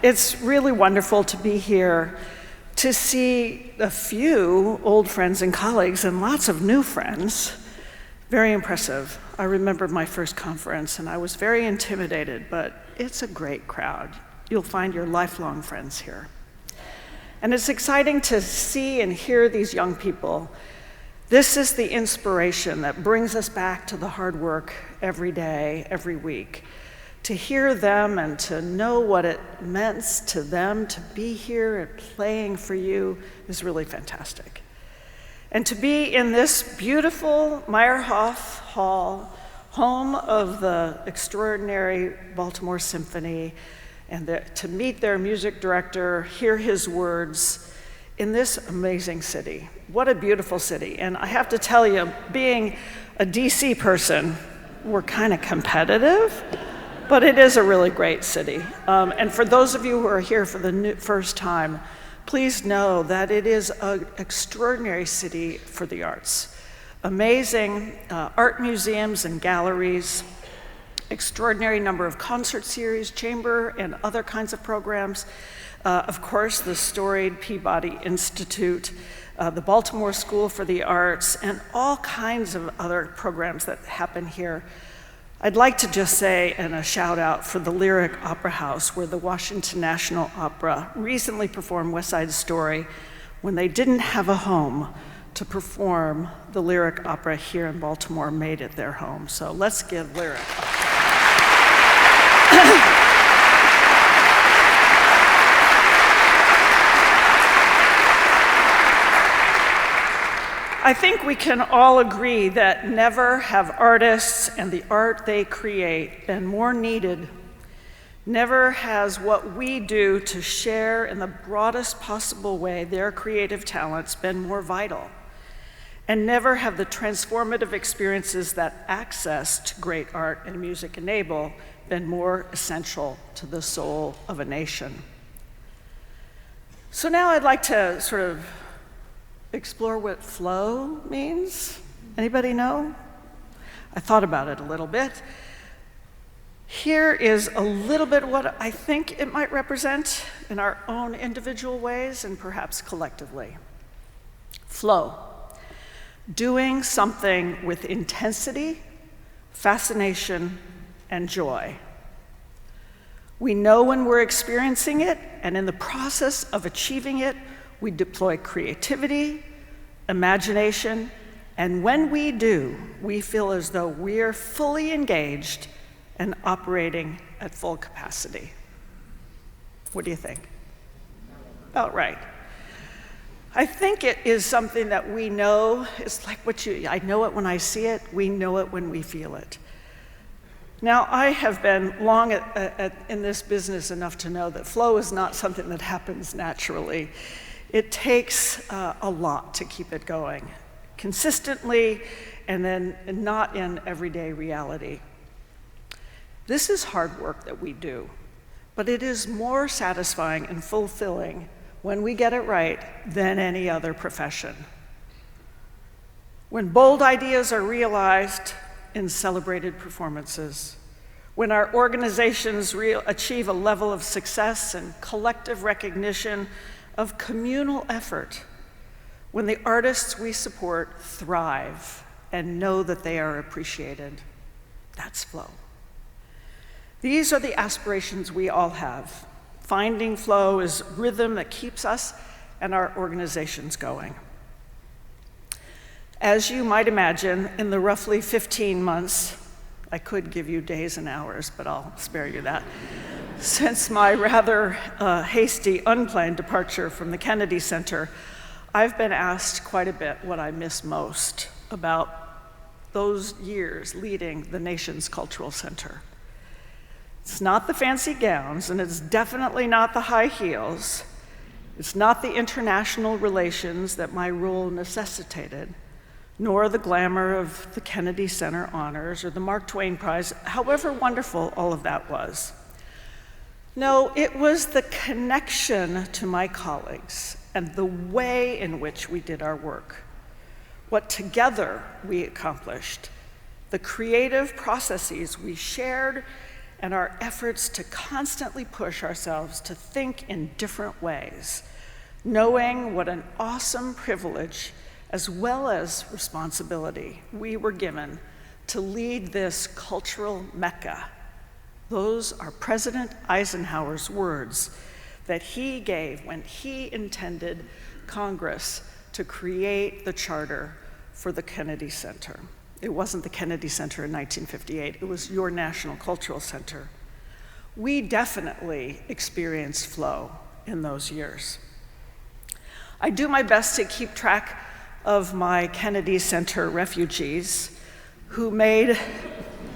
It's really wonderful to be here to see a few old friends and colleagues and lots of new friends. Very impressive. I remember my first conference and I was very intimidated, but it's a great crowd. You'll find your lifelong friends here. And it's exciting to see and hear these young people. This is the inspiration that brings us back to the hard work every day, every week. To hear them and to know what it meant to them to be here and playing for you is really fantastic. And to be in this beautiful Meyerhoff Hall, home of the extraordinary Baltimore Symphony, and to meet their music director, hear his words in this amazing city. What a beautiful city. And I have to tell you, being a DC person, we're kind of competitive, but it is a really great city. And for those of you who are here for the first time, please know that it is an extraordinary city for the arts. Amazing art museums and galleries, extraordinary number of concert series, chamber, and other kinds of programs. Of course, the storied Peabody Institute, the Baltimore School for the Arts, and all kinds of other programs that happen here. I'd like to just say, and a shout out for the Lyric Opera House, where the Washington National Opera recently performed West Side Story when they didn't have a home to perform the Lyric Opera here in Baltimore, made it their home. So let's give Lyric I think we can all agree that never have artists and the art they create been more needed. Never has what we do to share in the broadest possible way their creative talents been more vital. And never have the transformative experiences that access to great art and music enable been more essential to the soul of a nation. So now I'd like to sort of explore what flow means. Anybody know? I thought about it a little bit. Here is a little bit what I think it might represent in our own individual ways and perhaps collectively. Flow. Doing something with intensity, fascination, and joy. We know when we're experiencing it, and in the process of achieving it, we deploy creativity, imagination, and when we do, we feel as though we're fully engaged and operating at full capacity. What do you think? About right. I think it is something that we know. It's like I know it when I see it, we know it when we feel it. Now, I have been long in this business enough to know that flow is not something that happens naturally. It takes a lot to keep it going consistently and then not in everyday reality. This is hard work that we do, but it is more satisfying and fulfilling when we get it right than any other profession. When bold ideas are realized in celebrated performances, when our organizations achieve a level of success and collective recognition of communal effort, when the artists we support thrive and know that they are appreciated, that's flow. These are the aspirations we all have. Finding flow is rhythm that keeps us and our organizations going. As you might imagine, in the roughly 15 months, I could give you days and hours, but I'll spare you that, since my rather hasty, unplanned departure from the Kennedy Center, I've been asked quite a bit what I miss most about those years leading the nation's cultural center. It's not the fancy gowns, and it's definitely not the high heels. It's not the international relations that my role necessitated, nor the glamour of the Kennedy Center honors or the Mark Twain Prize, however wonderful all of that was. No, it was the connection to my colleagues and the way in which we did our work, what together we accomplished, the creative processes we shared, and our efforts to constantly push ourselves to think in different ways, knowing what an awesome privilege as well as responsibility we were given to lead this cultural mecca. Those are President Eisenhower's words that he gave when he intended Congress to create the charter for the Kennedy Center. It wasn't the Kennedy Center in 1958, it was your National Cultural Center. We definitely experienced flow in those years. I do my best to keep track of my Kennedy Center refugees who made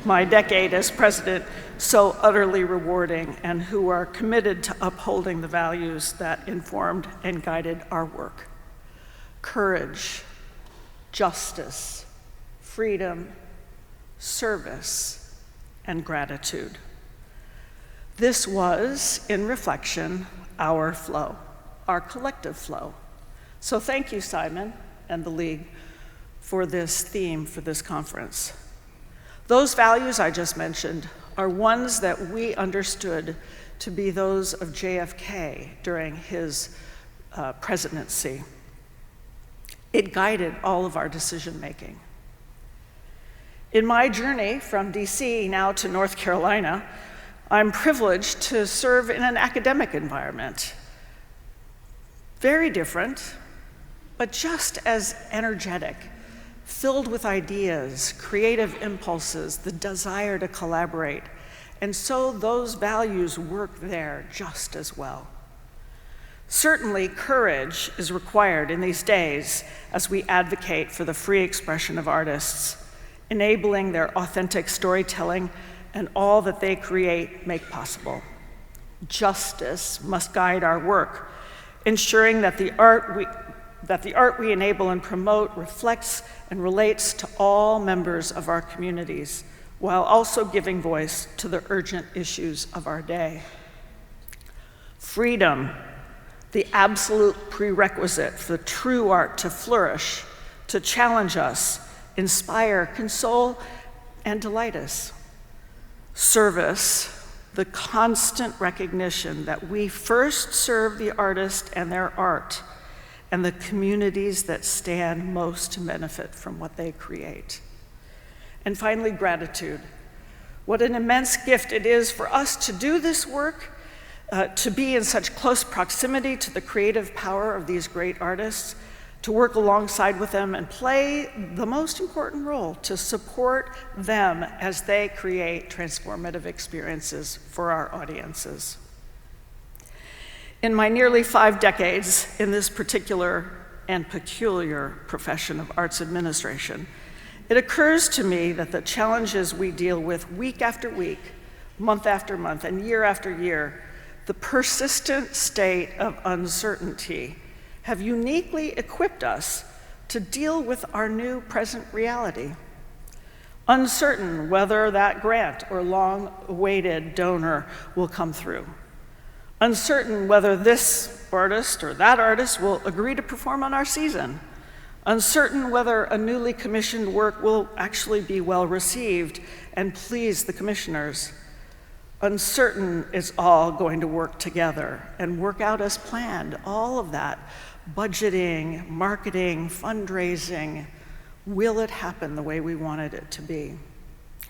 my decade as president so utterly rewarding and who are committed to upholding the values that informed and guided our work. Courage, justice, freedom, service, and gratitude. This was, in reflection, our flow, our collective flow. So thank you, Simon and the League, for this theme for this conference. Those values I just mentioned are ones that we understood to be those of JFK during his presidency. It guided all of our decision-making. In my journey from DC now to North Carolina, I'm privileged to serve in an academic environment. Very different, but just as energetic, filled with ideas, creative impulses, the desire to collaborate. And so those values work there just as well. Certainly, courage is required in these days as we advocate for the free expression of artists, enabling their authentic storytelling and all that they create make possible. Justice must guide our work, ensuring that the art we enable and promote reflects and relates to all members of our communities, while also giving voice to the urgent issues of our day. Freedom, the absolute prerequisite for true art to flourish, to challenge us, inspire, console, and delight us. Service, the constant recognition that we first serve the artist and their art, and the communities that stand most to benefit from what they create. And finally, gratitude. What an immense gift it is for us to do this work, to be in such close proximity to the creative power of these great artists, to work alongside with them and play the most important role to support them as they create transformative experiences for our audiences. In my nearly 5 decades in this particular and peculiar profession of arts administration, it occurs to me that the challenges we deal with week after week, month after month, and year after year, the persistent state of uncertainty, have uniquely equipped us to deal with our new present reality. Uncertain whether that grant or long-awaited donor will come through. Uncertain whether this artist or that artist will agree to perform on our season. Uncertain whether a newly commissioned work will actually be well received and please the commissioners. Uncertain it's all going to work together and work out as planned. All of that, budgeting, marketing, fundraising, will it happen the way we wanted it to be?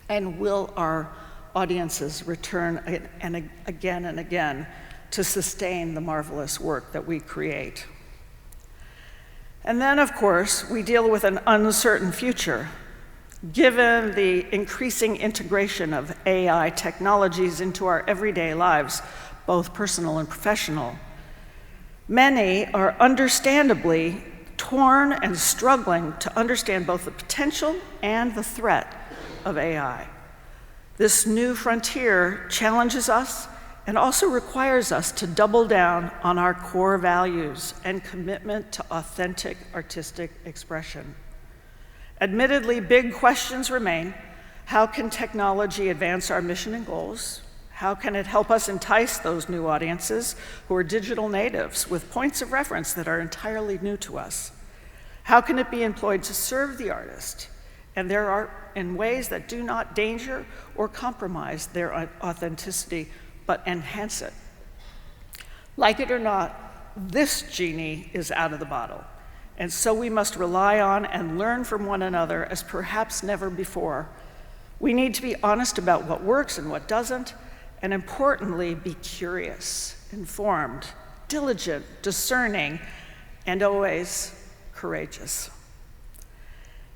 And will our audiences return again and again to sustain the marvelous work that we create? And then, of course, we deal with an uncertain future. Given the increasing integration of AI technologies into our everyday lives, both personal and professional, many are understandably torn and struggling to understand both the potential and the threat of AI. This new frontier challenges us and also requires us to double down on our core values and commitment to authentic artistic expression. Admittedly, big questions remain. How can technology advance our mission and goals? How can it help us entice those new audiences who are digital natives with points of reference that are entirely new to us? How can it be employed to serve the artist and their art in ways that do not danger or compromise their authenticity, but enhance it. Like it or not, this genie is out of the bottle, and so we must rely on and learn from one another as perhaps never before. We need to be honest about what works and what doesn't, and importantly, be curious, informed, diligent, discerning, and always courageous.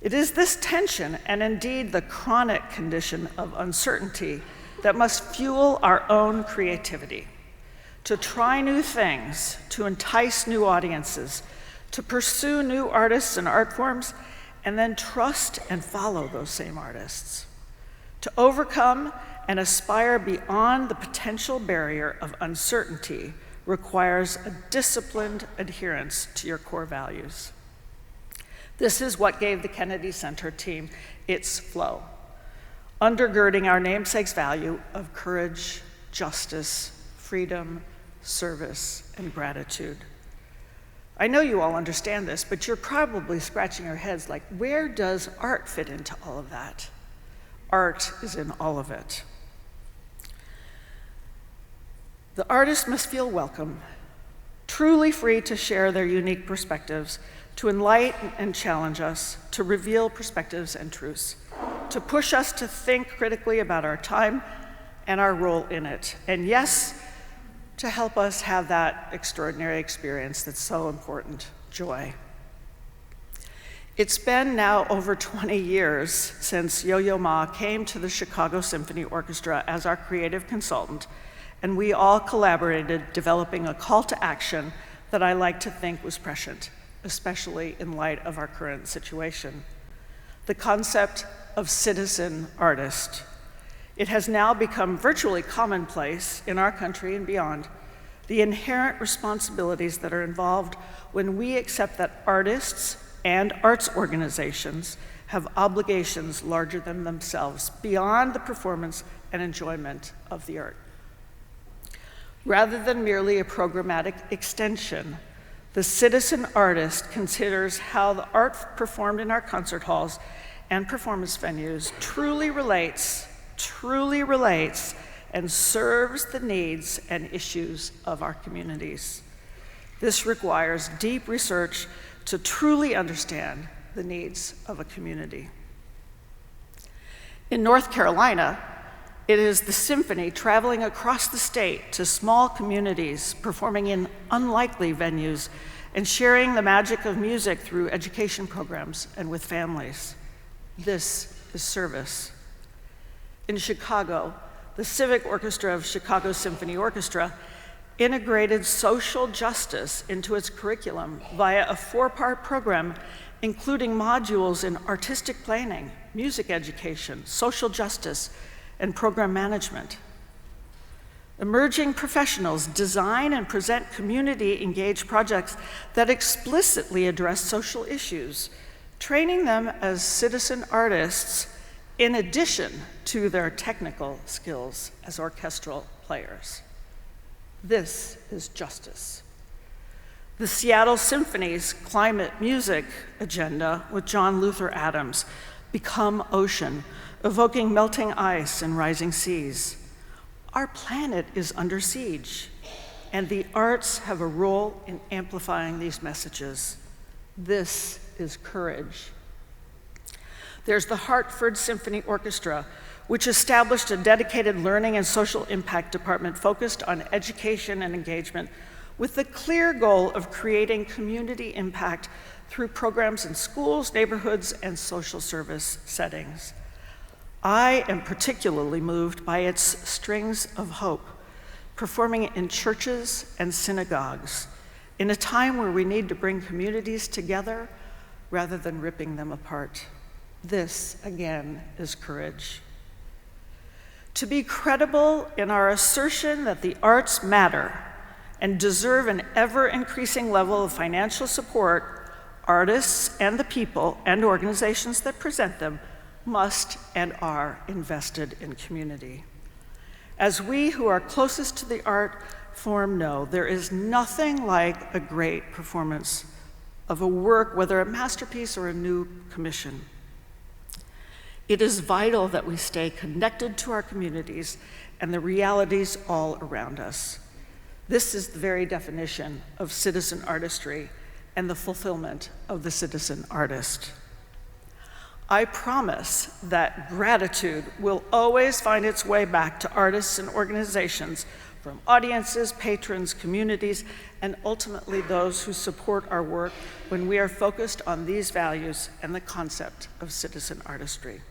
It is this tension, and indeed the chronic condition of uncertainty, that must fuel our own creativity, to try new things, to entice new audiences, to pursue new artists and art forms, and then trust and follow those same artists, to overcome and aspire beyond the potential barrier of uncertainty requires a disciplined adherence to your core values. This is what gave the Kennedy Center team its flow, undergirding our namesake's value of courage, justice, freedom, service, and gratitude. I know you all understand this, but you're probably scratching your heads like, where does art fit into all of that? Art is in all of it. The artist must feel welcome, truly free to share their unique perspectives, to enlighten and challenge us, to reveal perspectives and truths, to push us to think critically about our time and our role in it, and yes, to help us have that extraordinary experience that's so important, joy. It's been now over 20 years since Yo-Yo Ma came to the Chicago Symphony Orchestra as our creative consultant, and we all collaborated developing a call to action that I like to think was prescient, especially in light of our current situation. The concept of citizen artist. It has now become virtually commonplace in our country and beyond. The inherent responsibilities that are involved when we accept that artists and arts organizations have obligations larger than themselves, beyond the performance and enjoyment of the art. Rather than merely a programmatic extension, the citizen artist considers how the art performed in our concert halls and performance venues truly relates, and serves the needs and issues of our communities. This requires deep research to truly understand the needs of a community. In North Carolina, it is the Symphony traveling across the state to small communities, performing in unlikely venues, and sharing the magic of music through education programs and with families. This is service. In Chicago, the Civic Orchestra of Chicago Symphony Orchestra integrated social justice into its curriculum via a 4-part program, including modules in artistic planning, music education, social justice, and program management. Emerging professionals design and present community-engaged projects that explicitly address social issues, training them as citizen artists in addition to their technical skills as orchestral players. This is justice. The Seattle Symphony's climate music agenda with John Luther Adams, Become Ocean, evoking melting ice and rising seas. Our planet is under siege, and the arts have a role in amplifying these messages. This is courage. There's the Hartford Symphony Orchestra, which established a dedicated learning and social impact department focused on education and engagement with the clear goal of creating community impact through programs in schools, neighborhoods, and social service settings. I am particularly moved by its Strings of Hope, performing in churches and synagogues in a time where we need to bring communities together rather than ripping them apart. This, again, is courage. To be credible in our assertion that the arts matter and deserve an ever-increasing level of financial support, artists and the people and organizations that present them must and are invested in community. As we who are closest to the art form know, there is nothing like a great performance of a work, whether a masterpiece or a new commission. It is vital that we stay connected to our communities and the realities all around us. This is the very definition of citizen artistry and the fulfillment of the citizen artist. I promise that gratitude will always find its way back to artists and organizations, from audiences, patrons, communities, and ultimately those who support our work when we are focused on these values and the concept of citizen artistry.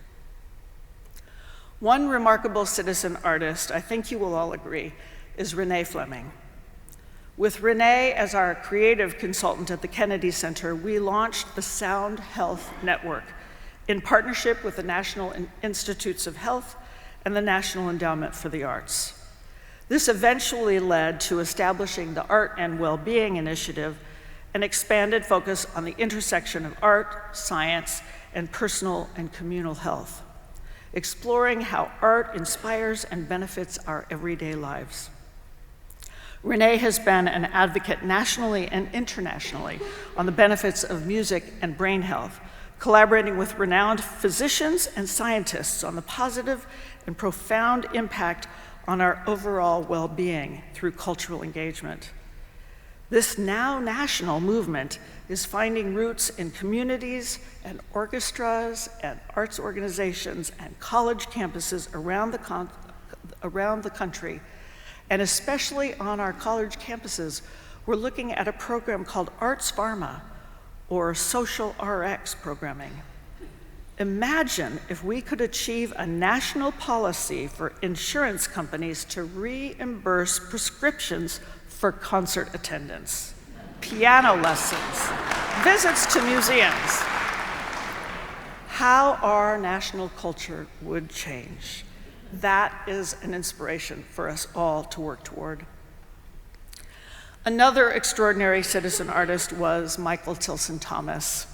One remarkable citizen artist, I think you will all agree, is Renee Fleming. With Renee as our creative consultant at the Kennedy Center, we launched the Sound Health Network in partnership with the National Institutes of Health and the National Endowment for the Arts. This eventually led to establishing the Art and Well-Being Initiative, an expanded focus on the intersection of art, science, and personal and communal health, exploring how art inspires and benefits our everyday lives. Renee has been an advocate nationally and internationally on the benefits of music and brain health, collaborating with renowned physicians and scientists on the positive and profound impact on our overall well-being through cultural engagement. This now national movement is finding roots in communities and orchestras and arts organizations and college campuses around the country. And especially on our college campuses, we're looking at a program called Arts Pharma, or social RX programming. Imagine if we could achieve a national policy for insurance companies to reimburse prescriptions for concert attendance, piano lessons, visits to museums. How our national culture would change. That is an inspiration for us all to work toward. Another extraordinary citizen artist was Michael Tilson Thomas.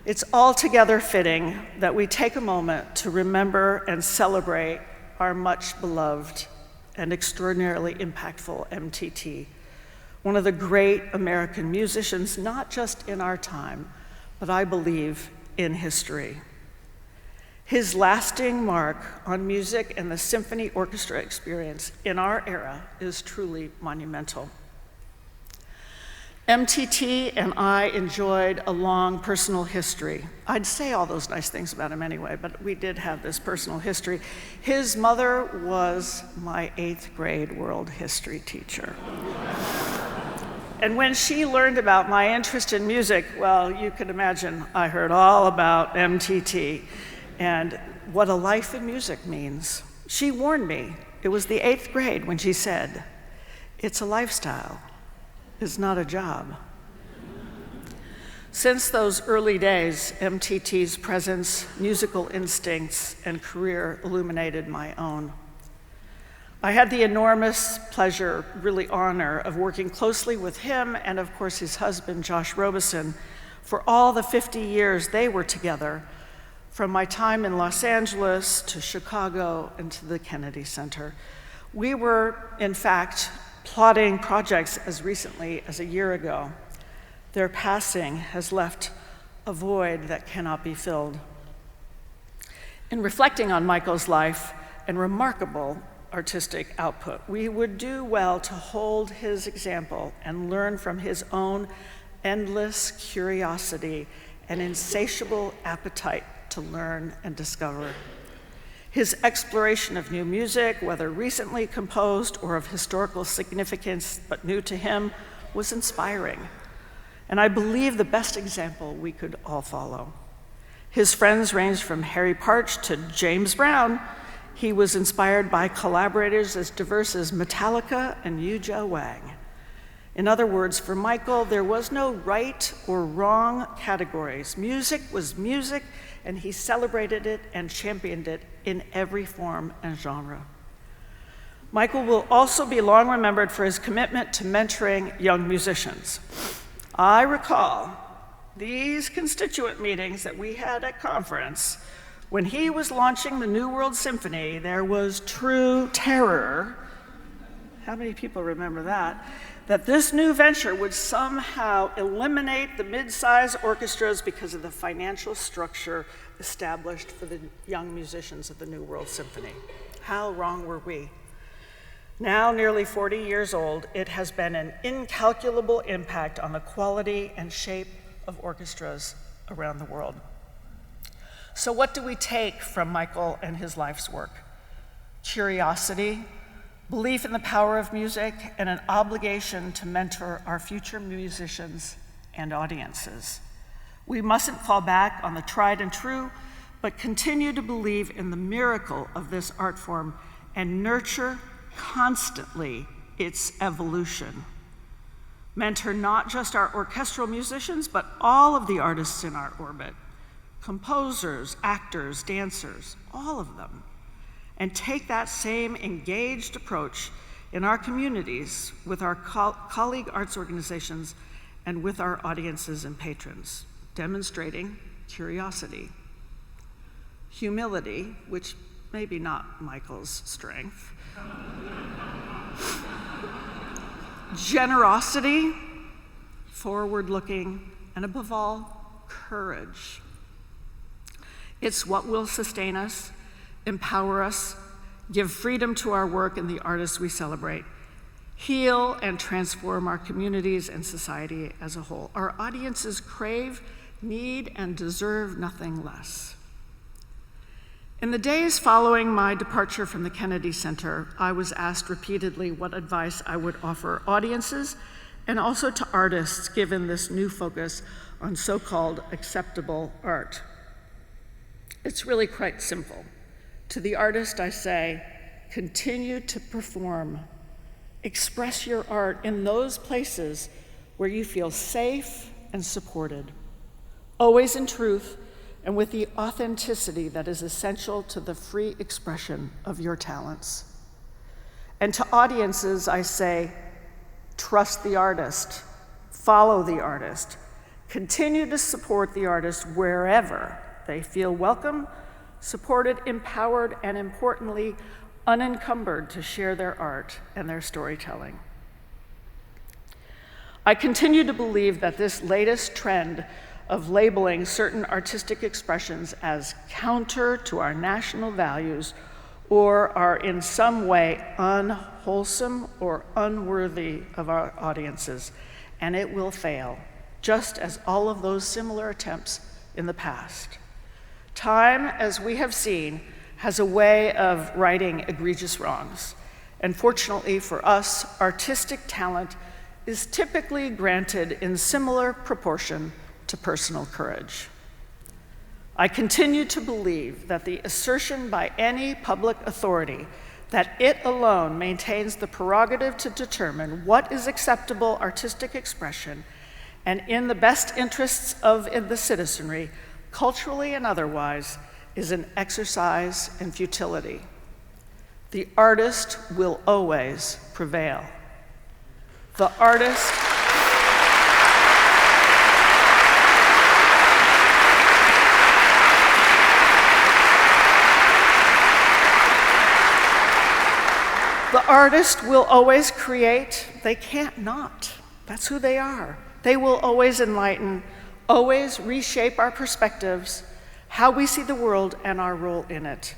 It's altogether fitting that we take a moment to remember and celebrate our much beloved and extraordinarily impactful MTT, one of the great American musicians, not just in our time, but I believe in history. His lasting mark on music and the symphony orchestra experience in our era is truly monumental. MTT and I enjoyed a long personal history. I'd say all those nice things about him anyway, but we did have this personal history. His mother was my 8th grade world history teacher. And when she learned about my interest in music, well, you can imagine I heard all about MTT and what a life in music means. She warned me. It was the 8th grade when she said, "It's a lifestyle. It's not a job." Since those early days, MTT's presence, musical instincts, and career illuminated my own. I had the enormous pleasure, really honor, of working closely with him and, of course, his husband, Josh Robeson, for all the 50 years they were together, from my time in Los Angeles to Chicago and to the Kennedy Center. We were, in fact, plotting projects as recently as a year ago. Their passing has left a void that cannot be filled. In reflecting on Michael's life and remarkable artistic output, we would do well to hold his example and learn from his own endless curiosity and insatiable appetite to learn and discover. His exploration of new music, whether recently composed or of historical significance but new to him, was inspiring, and I believe the best example we could all follow. His friends ranged from Harry Partch to James Brown. He was inspired by collaborators as diverse as Metallica and Yu-Jo Wang. In other words, for Michael, there was no right or wrong categories. Music was music, and he celebrated it and championed it in every form and genre. Michael will also be long remembered for his commitment to mentoring young musicians. I recall these constituent meetings that we had at conference. When he was launching the New World Symphony, there was true terror How many people remember that? That this new venture would somehow eliminate the mid-size orchestras because of the financial structure established for the young musicians of the New World Symphony. How wrong were we? Now nearly 40 years old, it has been an incalculable impact on the quality and shape of orchestras around the world. So what do we take from Michael and his life's work? Curiosity, belief in the power of music, and an obligation to mentor our future musicians and audiences. We mustn't fall back on the tried and true, but continue to believe in the miracle of this art form and nurture constantly its evolution. Mentor not just our orchestral musicians, but all of the artists in our orbit, composers, actors, dancers, all of them. And take that same engaged approach in our communities with our colleague arts organizations and with our audiences and patrons, demonstrating curiosity, humility, which maybe not Michael's strength, generosity, forward-looking, and above all, courage. It's what will sustain us, empower us, give freedom to our work and the artists we celebrate, heal and transform our communities and society as a whole. Our audiences crave, need, and deserve nothing less. In the days following my departure from the Kennedy Center, I was asked repeatedly what advice I would offer audiences and also to artists given this new focus on so-called acceptable art. It's really quite simple. To the artist, I say, continue to perform. Express your art in those places where you feel safe and supported, always in truth and with the authenticity that is essential to the free expression of your talents. And to audiences, I say, trust the artist, follow the artist, continue to support the artist wherever they feel welcome, supported, empowered, and importantly, unencumbered to share their art and their storytelling. I continue to believe that this latest trend of labeling certain artistic expressions as counter to our national values or are in some way unwholesome or unworthy of our audiences, and it will fail, just as all of those similar attempts in the past. Time, as we have seen, has a way of righting egregious wrongs, and fortunately for us, artistic talent is typically granted in similar proportion to personal courage. I continue to believe that the assertion by any public authority that it alone maintains the prerogative to determine what is acceptable artistic expression and in the best interests of the citizenry, culturally and otherwise, is an exercise in futility. The artist will always prevail. The artist will always create. They can't not. That's who they are. They will always enlighten, always reshape our perspectives, how we see the world and our role in it,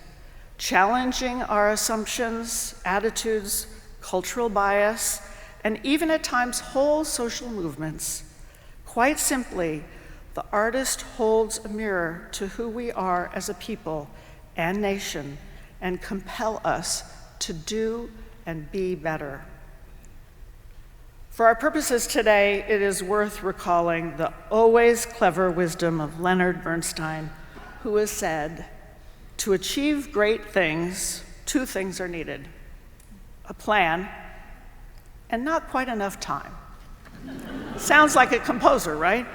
challenging our assumptions, attitudes, cultural bias, and even at times whole social movements. Quite simply, the artist holds a mirror to who we are as a people and nation and compel us to do and be better. For our purposes today, it is worth recalling the always clever wisdom of Leonard Bernstein, who has said, to achieve great things, two things are needed: a plan and not quite enough time. Sounds like a composer, right?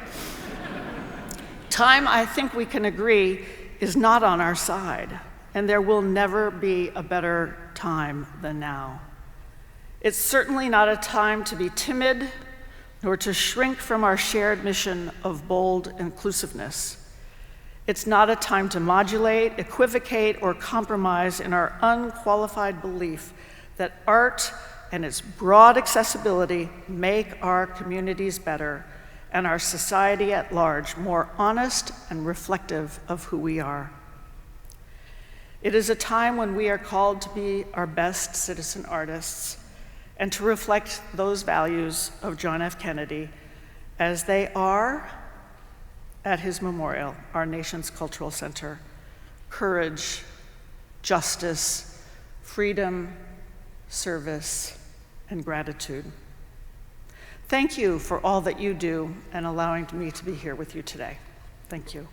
Time, I think we can agree, is not on our side, and there will never be a better time than now. It's certainly not a time to be timid, nor to shrink from our shared mission of bold inclusiveness. It's not a time to modulate, equivocate, or compromise in our unqualified belief that art and its broad accessibility make our communities better and our society at large more honest and reflective of who we are. It is a time when we are called to be our best citizen artists and to reflect those values of John F. Kennedy as they are at his memorial, our nation's cultural center: courage, justice, freedom, service, and gratitude. Thank you for all that you do and allowing me to be here with you today. Thank you.